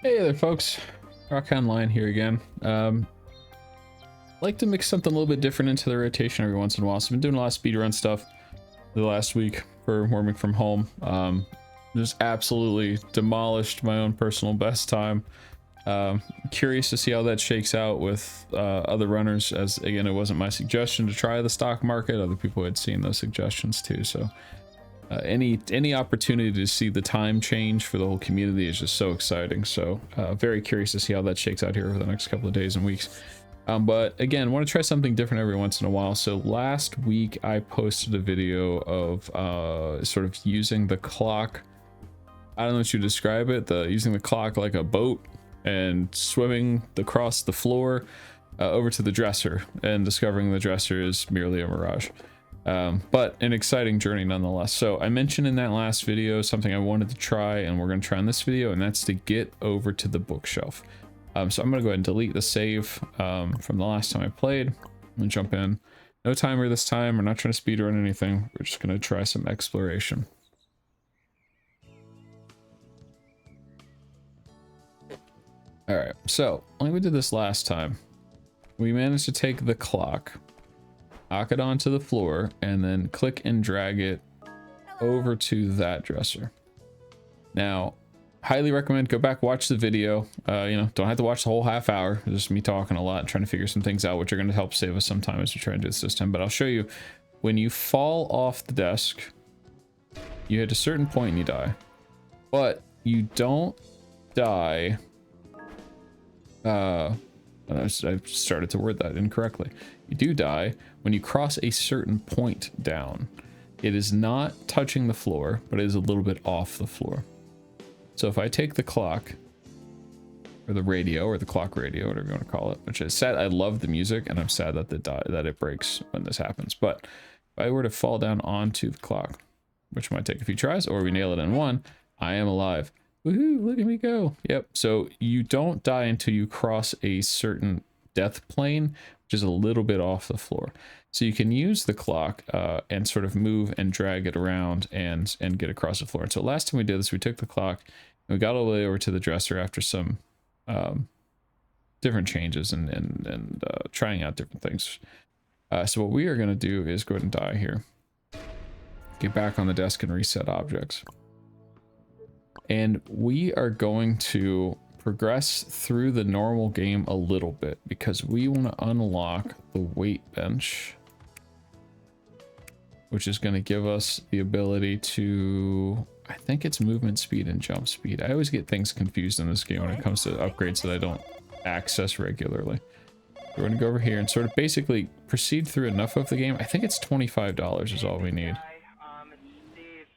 Hey there, folks. Rock Online here again. Like to mix something a little bit different into the rotation every once in a while. So I've been doing a lot of speedrun stuff the last week for Warming from Home. Just absolutely demolished my own personal best time. Curious to see how that shakes out with other runners, as again, it wasn't my suggestion to try the stock market. Other people had seen those suggestions too, so any opportunity to see the time change for the whole community is just so exciting. So very curious to see how that shakes out here over the next couple of days and weeks. But again, want to try something different every once in a while. So last week I posted a video of sort of using the clock. I don't know what you describe it, using the clock like a boat and swimming across the floor over to the dresser, and discovering the dresser is merely a mirage. But an exciting journey nonetheless. So I mentioned in that last video something I wanted to try, and we're going to try in this video, and that's to get over to the bookshelf. So I'm going to go ahead and delete the save from the last time I played. I'm going to jump in. No timer this time. We're not trying to speedrun anything. We're just going to try some exploration. Alright, so like we did this last time, we managed to take the clock, knock it onto the floor, and then click and drag it over to that dresser. Now, highly recommend go back, watch the video. You know, don't have to watch the whole half hour. It's just me talking a lot and trying to figure some things out, which are going to help save us some time as we try and do this system. But I'll show you, when you fall off the desk, you hit a certain point and you die. But you don't die. I started to word that incorrectly. You do die when you cross a certain point down. It is not touching the floor, but it is a little bit off the floor. So if I take the clock, or the radio, or the clock radio, whatever you want to call it, which is sad. I love the music, and I'm sad that it breaks when this happens. But if I were to fall down onto the clock, which might take a few tries, or we nail it in one, I am alive. Woohoo, look at me go. Yep, so you don't die until you cross a certain death plane, which is a little bit off the floor. So you can use the clock and sort of move and drag it around and get across the floor. And so last time we did this, we took the clock and we got all the way over to the dresser after some different changes and trying out different things. So what we are going to do is go ahead and die here. Get back on the desk and reset objects. And we are going to progress through the normal game a little bit because we want to unlock the weight bench, which is going to give us the ability to, I think it's movement speed and jump speed. I always get things confused in this game when it comes to upgrades that I don't access regularly. We're going to go over here and sort of basically proceed through enough of the game. I think it's $25 is all we need.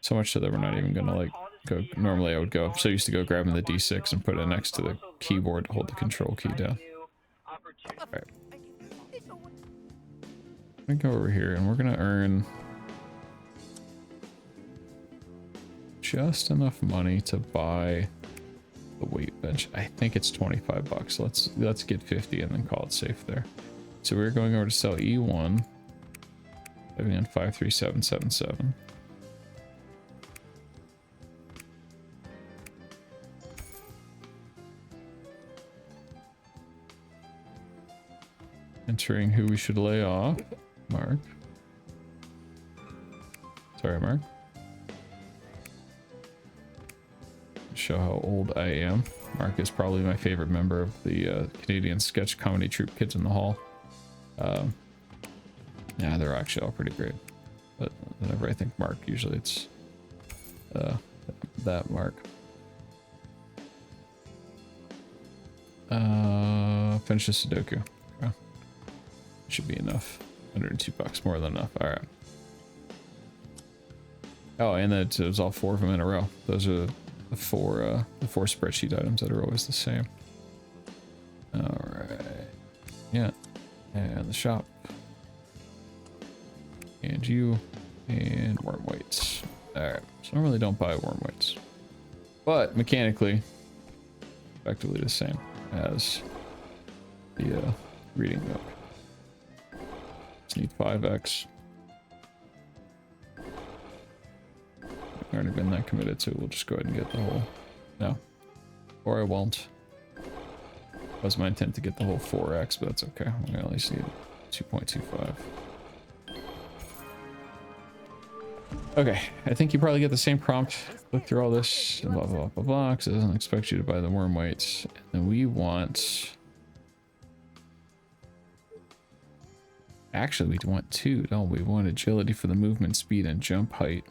So much so that we're not even going to like go. Normally I would go, so I used to go grabbing the D6 and put it next to the keyboard to hold the control key down. Alright. I'm gonna go over here and we're gonna earn just enough money to buy the weight bench. I think it's 25 bucks. Let's get 50 and then call it safe there. So we're going over to sell E1, living on 53777. Entering who we should lay off. Mark. Sorry, Mark. Show how old I am. Mark is probably my favorite member of the Canadian sketch comedy troupe Kids in the Hall. Yeah, they're actually all pretty great. But whenever I think Mark, usually it's that Mark. Finish the Sudoku. Should be enough. 102 bucks, more than enough. All right. Oh, and that it was all four of them in a row. Those are the four spreadsheet items that are always the same. All right. Yeah. And the shop. And you. And worm weights. All right. So I normally don't buy worm weights, but mechanically, effectively the same as the reading book. Need 5x. I've already been that committed to. We'll just go ahead and get the whole. No. Or I won't. Was my intent to get the whole 4x, but that's okay. We only need 2.25. Okay, I think you probably get the same prompt. Look through all this, blah, blah, blah, blah, because it doesn't expect you to buy the worm weights. And we want... Actually, we want two, don't we? We want agility for the movement speed and jump height.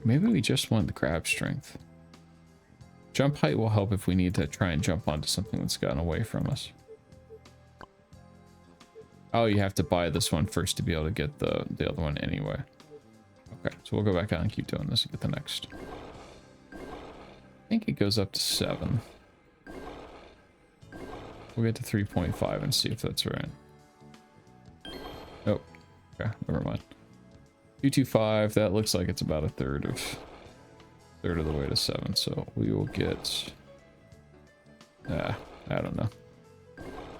Maybe we just want the grab strength. Jump height will help if we need to try and jump onto something that's gotten away from us. Oh, you have to buy this one first to be able to get the other one anyway. Okay, so we'll go back out and keep doing this and get the next. I think it goes up to 7. We'll get to 3.5 and see if that's right. Oh, okay, never mind. 225, that looks like it's about a third of the way to 7, so we will get... I don't know.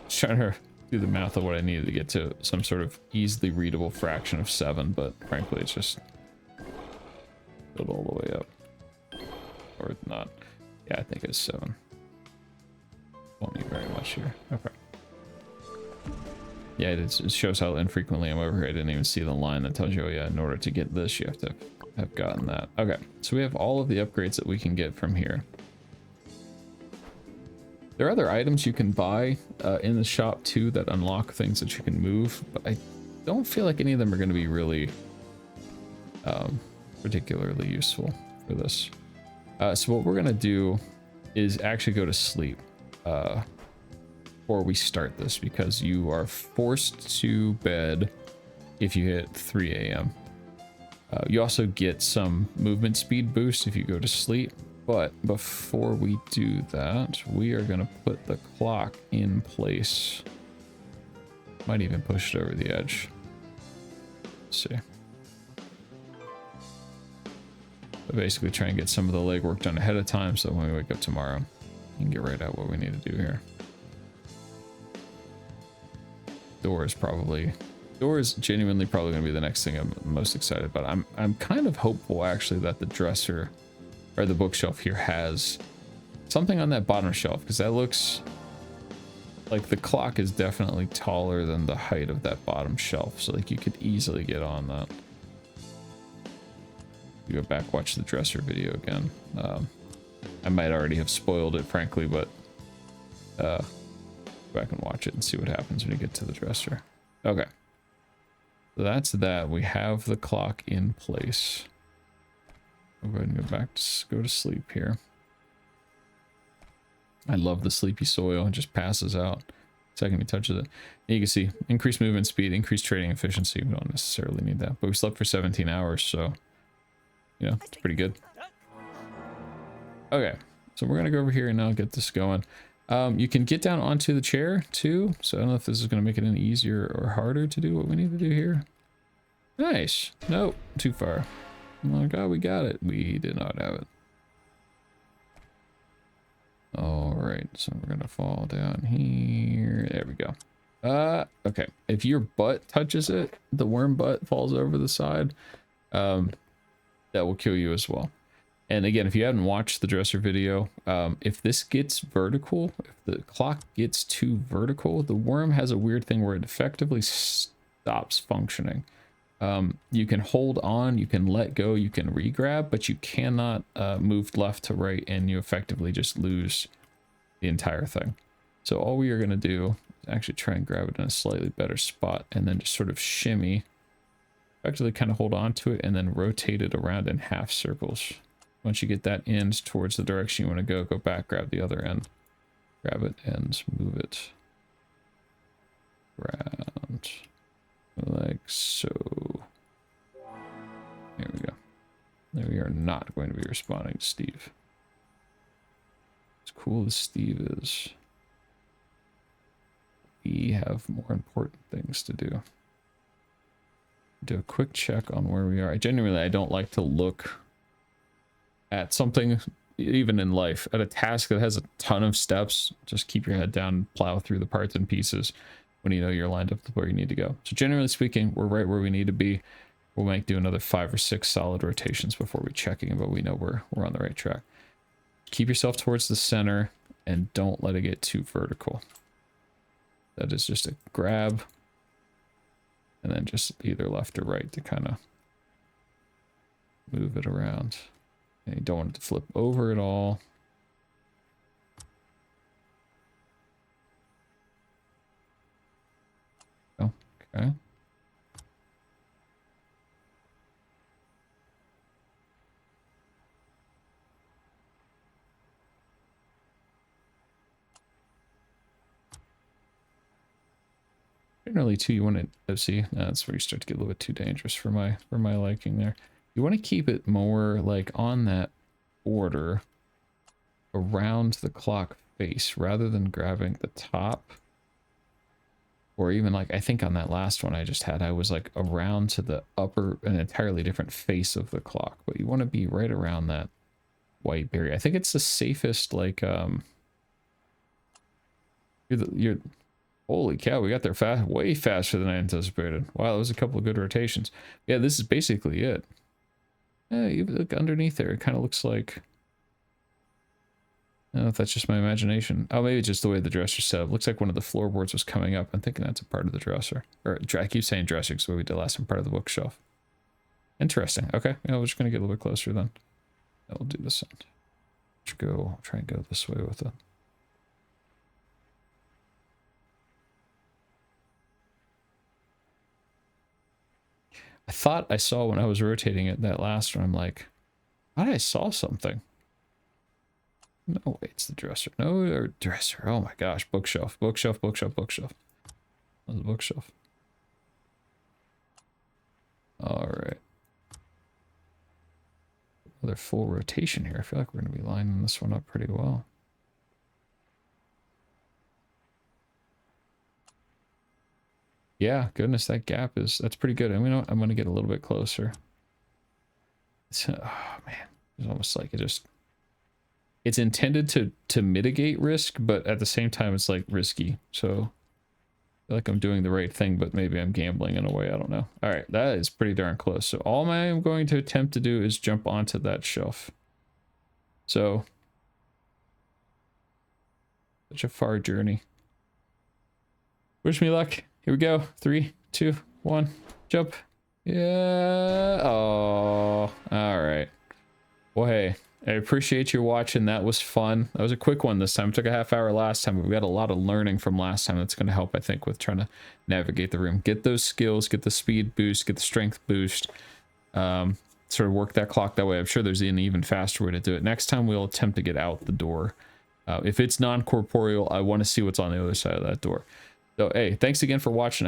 Just trying to do the math of what I needed to get to some sort of easily readable fraction of 7, but frankly it's just build all the way up. Or not. Yeah, I think it's 7. Won't need very much here. Okay. Yeah, it shows how infrequently I'm over here. I didn't even see the line that tells you, oh yeah, in order to get this, you have to have gotten that. Okay, so we have all of the upgrades that we can get from here. There are other items you can buy in the shop too that unlock things that you can move, but I don't feel like any of them are going to be really particularly useful for this. So what we're going to do is actually go to sleep before we start this, because you are forced to bed if you hit 3 a.m. You also get some movement speed boost if you go to sleep, but before we do that, we are going to put the clock in place. Might even push it over the edge. Let's see. But basically try and get some of the legwork done ahead of time, so when we wake up tomorrow, you can get right at what we need to do here. Door is genuinely probably going to be the next thing I'm most excited about. I'm kind of hopeful actually that the dresser or the bookshelf here has something on that bottom shelf, because that looks like the clock is definitely taller than the height of that bottom shelf, so like you could easily get on that. You go back, watch the dresser video again. I might already have spoiled it, frankly, but go back and watch it and see what happens when you get to the dresser. Okay, so that's that. We have the clock in place. I'll go ahead and go to sleep here. I love the sleepy soil. It just passes out the second he touches it. And you can see increased movement speed, increased trading efficiency. We don't necessarily need that, but we slept for 17 hours, so you know, it's pretty good. Okay, so we're gonna go over here and now get this going. You can get down onto the chair too, so I don't know if this is gonna make it any easier or harder to do what we need to do here. Nice. Nope, too far. Oh my god, we got it. We did not have it. All right, so we're gonna fall down here. There we go. Okay, if your butt touches it, the worm butt falls over the side, that will kill you as well. And again, if you haven't watched the dresser video, if this gets vertical, if the clock gets too vertical, the worm has a weird thing where it effectively stops functioning. You can hold on, you can let go, you can re-grab, but you cannot move left to right, and you effectively just lose the entire thing. So all we are going to do is actually try and grab it in a slightly better spot, and then just sort of shimmy, effectively kind of hold on to it, and then rotate it around in half circles. Once you get that end towards the direction you want to go back, grab the other end, grab it, and move it around. Like so. There we go. There, we are not going to be responding to Steve. As cool as Steve is, we have more important things to do. Do a quick check on where we are. I don't like to look at something, even in life, at a task that has a ton of steps. Just keep your head down, plow through the parts and pieces when you know you're lined up with where you need to go. So generally speaking, we're right where we need to be. We might do another 5 or 6 solid rotations before we check in, but we know we're on the right track. Keep yourself towards the center. and don't let it get too vertical. That is just a grab, and then just either left or right to kind of move it around. And you don't want it to flip over at all. Oh, okay. Generally, too, you want to see that's where you start to get a little bit too dangerous for my liking there. You want to keep it more like on that border around the clock face rather than grabbing the top. Or even like, I think on that last one I just had, I was like around to the upper, an entirely different face of the clock. But you want to be right around that white barrier. I think it's the safest, like, you're holy cow, we got there fast, way faster than I anticipated. Wow, that was a couple of good rotations. Yeah, this is basically it. Yeah, you look underneath there, it kind of looks like, I don't know if that's just my imagination. Oh, maybe just the way the dresser's set up. Looks like one of the floorboards was coming up. I'm thinking that's a part of the dresser. Or I keep saying dresser because what we did last time, part of the bookshelf. Interesting. Okay, yeah, we're just going to get a little bit closer then. I'll do this end. Let's go, I'll try and go this way with it. I thought I saw when I was rotating it that last one, I'm like, I thought I saw something. No, wait, it's the dresser. No, or dresser. Oh my gosh, bookshelf, bookshelf, bookshelf, bookshelf. That was a bookshelf. All right. Another full rotation here. I feel like we're going to be lining this one up pretty well. Yeah, goodness, that gap that's pretty good. And I'm going to get a little bit closer. It's, oh man, it's almost like it's intended to mitigate risk, but at the same time, it's like risky. So I feel like I'm doing the right thing, but maybe I'm gambling in a way. I don't know. All right, that is pretty darn close. So all I'm going to attempt to do is jump onto that shelf. So such a far journey. Wish me luck. Here we go. 3, 2, 1, jump. Yeah. Oh, all right. Well, hey, I appreciate you watching. That was fun. That was a quick one this time. It took a half hour last time, but we got a lot of learning from last time. That's going to help, I think, with trying to navigate the room. Get those skills, get the speed boost, get the strength boost. Sort of work that clock that way. I'm sure there's an even faster way to do it. Next time, we'll attempt to get out the door. If it's non-corporeal, I want to see what's on the other side of that door. So, hey, thanks again for watching.